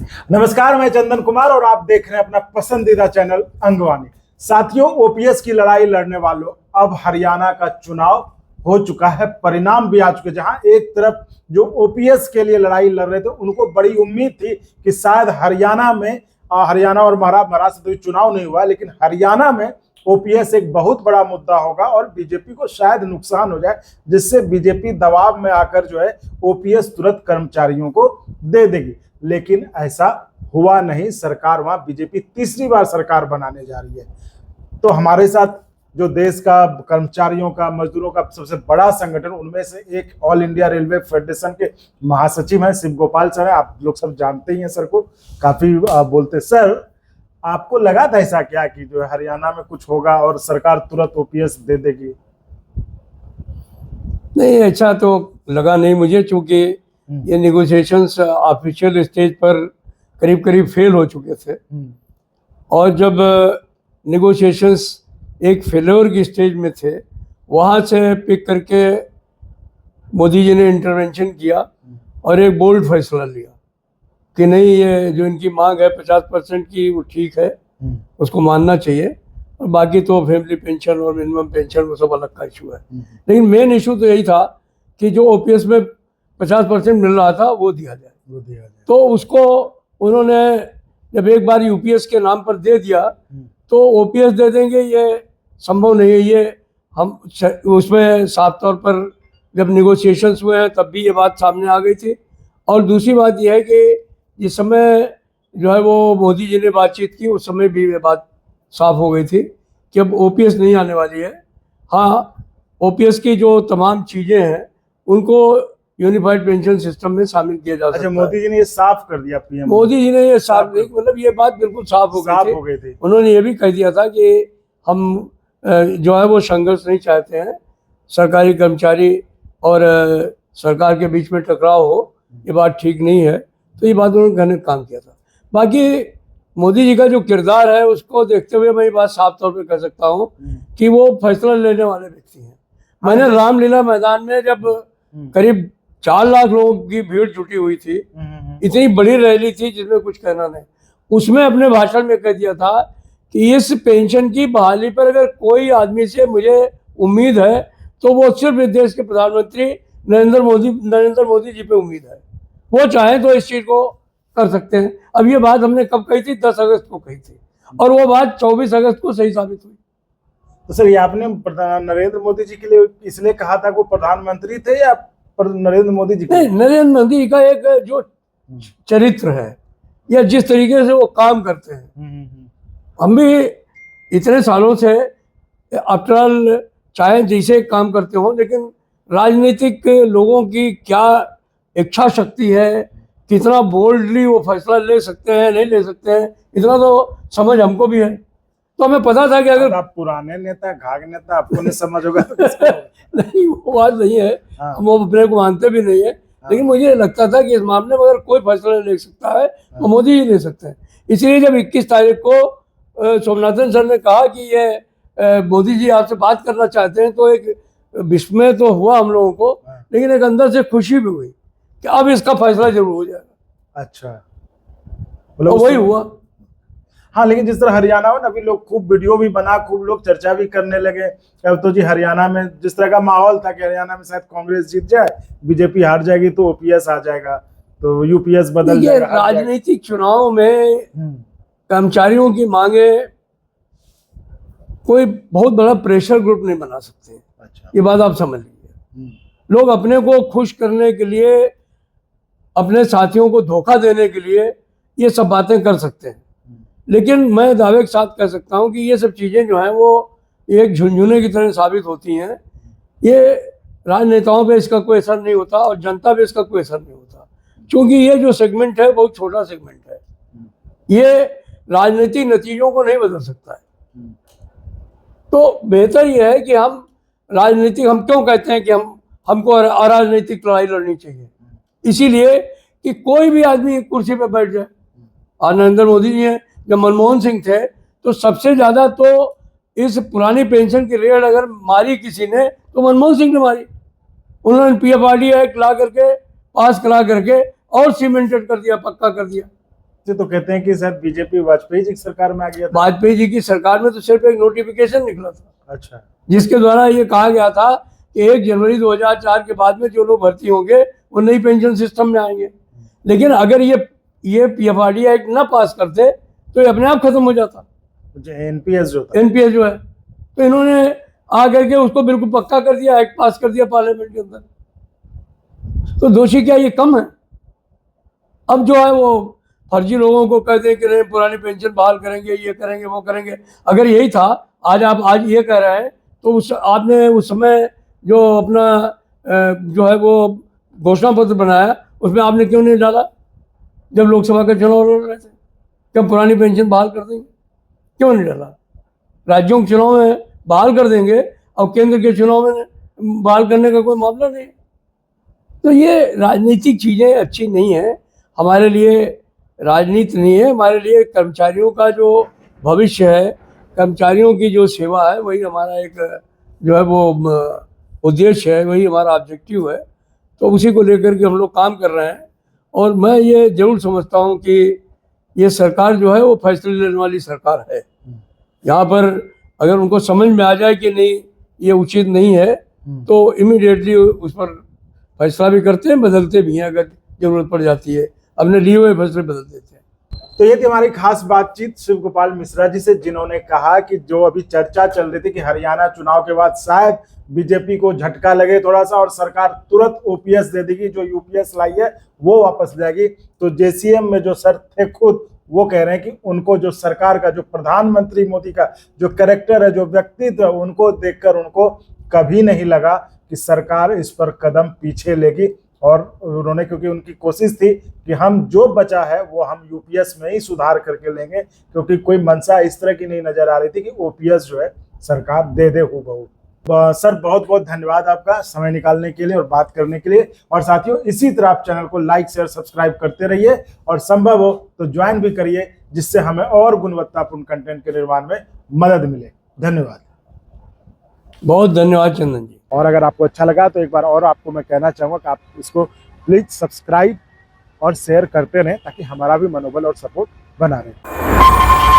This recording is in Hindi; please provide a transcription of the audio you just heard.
नमस्कार, मैं चंदन कुमार और आप देख रहे हैं अपना पसंदीदा चैनल अंगवानी। साथियों, ओपीएस की लड़ाई लड़ने वालों, अब हरियाणा का चुनाव हो चुका है, परिणाम भी आ चुके। जहां एक तरफ जो ओपीएस के लिए लड़ाई लड़ रहे थे, उनको बड़ी उम्मीद थी कि शायद हरियाणा और महाराष्ट्र तो चुनाव नहीं हुआ, लेकिन हरियाणा में ओपीएस एक बहुत बड़ा मुद्दा होगा और बीजेपी को शायद नुकसान हो जाए, जिससे बीजेपी दबाव में आकर जो है ओपीएस तुरंत कर्मचारियों को दे देगी। लेकिन ऐसा हुआ नहीं। सरकार वहां बीजेपी तीसरी बार सरकार बनाने जा रही है। तो हमारे साथ जो देश का कर्मचारियों का, मजदूरों का सबसे बड़ा संगठन, उनमें से एक ऑल इंडिया रेलवे फेडरेशन के महासचिव हैं शिव गोपाल सर। आप लोग सब जानते ही हैं सर को, काफी बोलते। सर, आपको लगा था ऐसा क्या कि जो हरियाणा में कुछ होगा और सरकार तुरंत ओपीएस दे देगी? नहीं, ऐसा तो लगा नहीं मुझे, क्योंकि ये नेगोशिएशंस ऑफिशियल स्टेज पर करीब करीब फेल हो चुके थे। और जब नेगोशिएशंस एक फेलियर की स्टेज में थे, वहाँ से पिक करके मोदी जी ने इंटरवेंशन किया और एक बोल्ड फैसला लिया कि नहीं, ये जो इनकी मांग है 50% की, वो ठीक है, उसको मानना चाहिए, और बाकी तो फैमिली पेंशन और मिनिमम पेंशन वो सब अलग का इशू है। लेकिन मेन इशू तो यही था कि जो ओपीएस में 50% मिल रहा था वो दिया जाए। तो उसको उन्होंने जब एक बार यूपीएस के नाम पर दे दिया, तो ओपीएस दे देंगे ये संभव नहीं है। ये हम उसमें साफ तौर पर जब निगोशिएशंस हुए हैं तब भी ये बात सामने आ गई थी। और दूसरी बात यह है कि जिस समय जो है वो मोदी जी ने बातचीत की, उस समय भी ये बात साफ हो गई थी कि अब ओपीएस नहीं आने वाली है। हाँ, ओपीएस की जो तमाम चीज़ें हैं उनको यूनिफाइड पेंशन सिस्टम में शामिल किया जा सकता है। मोदी जी ने ये साफ कर दिया, पीएम मोदी जी ने ये साफ, मतलब ये बात बिल्कुल साफ हो गई थी। उन्होंने ये भी कह दिया था कि हम जो है वो संघर्ष नहीं चाहते हैं, सरकारी कर्मचारी और सरकार के बीच में टकराव हो, ये बात ठीक नहीं है। तो ये बात उन्होंने कहने का काम किया था। बाकी मोदी जी का जो किरदार है उसको देखते हुए मैं ये बात साफ तौर पर कह सकता हूँ कि वो फैसला लेने वाले व्यक्ति हैं। मैंने रामलीला मैदान में जब करीब 4 लाख लोगों की भीड़ जुटी हुई थी, इतनी बड़ी रैली थी जिसमें कुछ कहना नहीं, उसमें अपने भाषण में कह दिया था कि इस पेंशन की बहाली पर अगर कोई आदमी से मुझे उम्मीद है तो वो सिर्फ इस देश के प्रधानमंत्री नरेंद्र मोदी जी पे उम्मीद है। वो चाहे तो इस चीज़ को कर सकते हैं। अब ये बात हमने कब कही थी? 10 अगस्त को कही थी, और वो बात 24 अगस्त को सही साबित हुई। तो सर, ये आपने नरेंद्र मोदी जी के लिए इसलिए कहा था कि वो प्रधानमंत्री थे, या नरेंद्र मोदी जी? नहीं, नरेंद्र मोदी का एक जो चरित्र है या जिस तरीके से वो काम करते हैं, हम भी इतने सालों से आफ्टर ऑल चाहे जैसे काम करते हो, लेकिन राजनीतिक लोगों की क्या इच्छा शक्ति है, कितना बोल्डली वो फैसला ले सकते हैं, नहीं ले सकते हैं, इतना तो समझ हमको भी है। तो हमें पता था कि अगर आप पुराने नेता, घाघ नेता, आपको नहीं समझ होगा नहीं, वो बात नहीं है। हम वो अपने को मानते भी नहीं है। लेकिन मुझे लगता था कि इस मामले में अगर कोई फैसला ले सकता है तो मोदी ही ले सकते हैं। इसलिए जब 21 तारीख को सोमनाथन सर ने कहा कि ये मोदी जी आपसे बात करना चाहते हैं, तो एक विस्मय तो हुआ हम लोगों को, लेकिन एक अंदर से खुशी भी हुई कि अब इसका फैसला जरूर हो जाएगा। अच्छा, तो वही हुआ। हाँ, लेकिन जिस तरह हरियाणा में अभी लोग खूब वीडियो भी बना, खूब लोग चर्चा भी करने लगे। अब तो जी हरियाणा में जिस तरह का माहौल था कि हरियाणा में शायद कांग्रेस जीत जाए, बीजेपी हार जाएगी तो ओपीएस आ जाएगा, तो यूपीएस बदल जाएगा। राजनीतिक चुनाव में कर्मचारियों की मांगे कोई बहुत बड़ा प्रेशर ग्रुप नहीं बना सकते। अच्छा, ये बात आप समझ लीजिए। लोग अपने को खुश करने के लिए, अपने साथियों को धोखा देने के लिए ये सब बातें कर सकते हैं, लेकिन मैं दावे के साथ कह सकता हूं कि ये सब चीज़ें जो हैं वो एक झुनझुने की तरह साबित होती हैं। ये राजनेताओं पे इसका कोई असर नहीं होता और जनता पे इसका कोई असर नहीं होता, क्योंकि ये जो सेगमेंट है बहुत छोटा सेगमेंट है। ये राजनीतिक नतीजों को नहीं बदल सकता है। तो बेहतर ये है कि हम क्यों कहते हैं कि हमको अराजनीतिक लड़ाई लड़नी चाहिए? इसीलिए कि कोई भी आदमी कुर्सी पर बैठ जाए। और नरेंद्र मोदी जी हैं, जब मनमोहन सिंह थे तो सबसे ज़्यादा तो इस पुरानी पेंशन की रेड अगर मारी किसी ने तो मनमोहन सिंह ने मारी। उन्होंने पीएफआरडी एक्ट ला करके, पास करा करके और सीमेंटेड कर दिया, पक्का कर दिया। तो कहते हैं कि शायद बीजेपी वाजपेयी जी की सरकार में आ गया था। वाजपेयी जी की सरकार में तो सिर्फ एक नोटिफिकेशन निकला था, अच्छा। जिसके द्वारा ये कहा गया था कि 1 जनवरी 2004 के बाद में जो लोग भर्ती होंगे वो नई पेंशन सिस्टम में आएंगे। लेकिन अगर ये पीएफआरडी एक्ट ना पास करते तो ये अपने आप खत्म हो जाता, एनपीएस जो था। एनपीएस जो है। तो इन्होंने आकर के उसको बिल्कुल पक्का कर दिया, एक्ट पास कर दिया पार्लियामेंट के अंदर। तो दोषी क्या ये कम है? अब जो है वो फर्जी लोगों को कहते हैं कि नहीं पुरानी पेंशन बहाल करेंगे, ये करेंगे, वो करेंगे। अगर यही था, आज ये कह रहे हैं, तो आपने उस समय जो अपना जो है वो घोषणा पत्र बनाया उसमें आपने क्यों नहीं डाला जब लोकसभा का चुनाव लड़ रहे थे? क्या पुरानी पेंशन बहाल कर देंगे? क्यों नहीं डाला? राज्यों के चुनाव में बहाल कर देंगे और केंद्र के चुनाव में बहाल करने का कोई मामला नहीं। तो ये राजनीतिक चीज़ें अच्छी नहीं है हमारे लिए। राजनीति नहीं है हमारे लिए। कर्मचारियों का जो भविष्य है, कर्मचारियों की जो सेवा है, वही हमारा एक जो है वो उद्देश्य है, वही हमारा ऑब्जेक्टिव है। तो उसी को लेकर के हम लोग काम कर रहे हैं। और मैं ये जरूर समझता हूँ कि ये सरकार जो है वो फैसले लेने वाली सरकार है। यहाँ पर अगर उनको समझ में आ जाए कि नहीं ये उचित नहीं है तो इमीडिएटली उस पर फैसला भी करते हैं, बदलते भी हैं अगर जरूरत पड़ जाती है। अपने लिए हुए फैसले बदल देते हैं। तो ये थी हमारी खास बातचीत शिव गोपाल मिश्रा जी से, जिन्होंने कहा कि जो अभी चर्चा चल रही थी कि हरियाणा चुनाव के बाद शायद बीजेपी को झटका लगे थोड़ा सा और सरकार तुरंत ओपीएस दे देगी, जो यूपीएस लाई है वो वापस जाएगी। तो जेसीएम में जो सर थे खुद वो कह रहे हैं कि उनको जो सरकार का, जो प्रधानमंत्री मोदी का जो कैरेक्टर है, जो व्यक्तित्व है, उनको देखकर उनको कभी नहीं लगा कि सरकार इस पर कदम पीछे लेगी। और उन्होंने, क्योंकि उनकी कोशिश थी कि हम जो बचा है वो हम यूपीएस में ही सुधार करके लेंगे, क्योंकि कोई मंशा इस तरह की नहीं नजर आ रही थी कि ओपीएस जो है सरकार दे दे हूबहू। सर बहुत बहुत धन्यवाद आपका समय निकालने के लिए और बात करने के लिए। और साथियों, इसी तरह आप चैनल को लाइक शेयर सब्सक्राइब करते रहिए और संभव हो तो ज्वाइन भी करिए, जिससे हमें और गुणवत्तापूर्ण कंटेंट के निर्माण में मदद मिले। धन्यवाद। बहुत धन्यवाद चंदन जी। और अगर आपको अच्छा लगा तो एक बार और आपको मैं कहना चाहूँगा कि आप इसको प्लीज सब्सक्राइब और शेयर करते रहें, ताकि हमारा भी मनोबल और सपोर्ट बना रहे।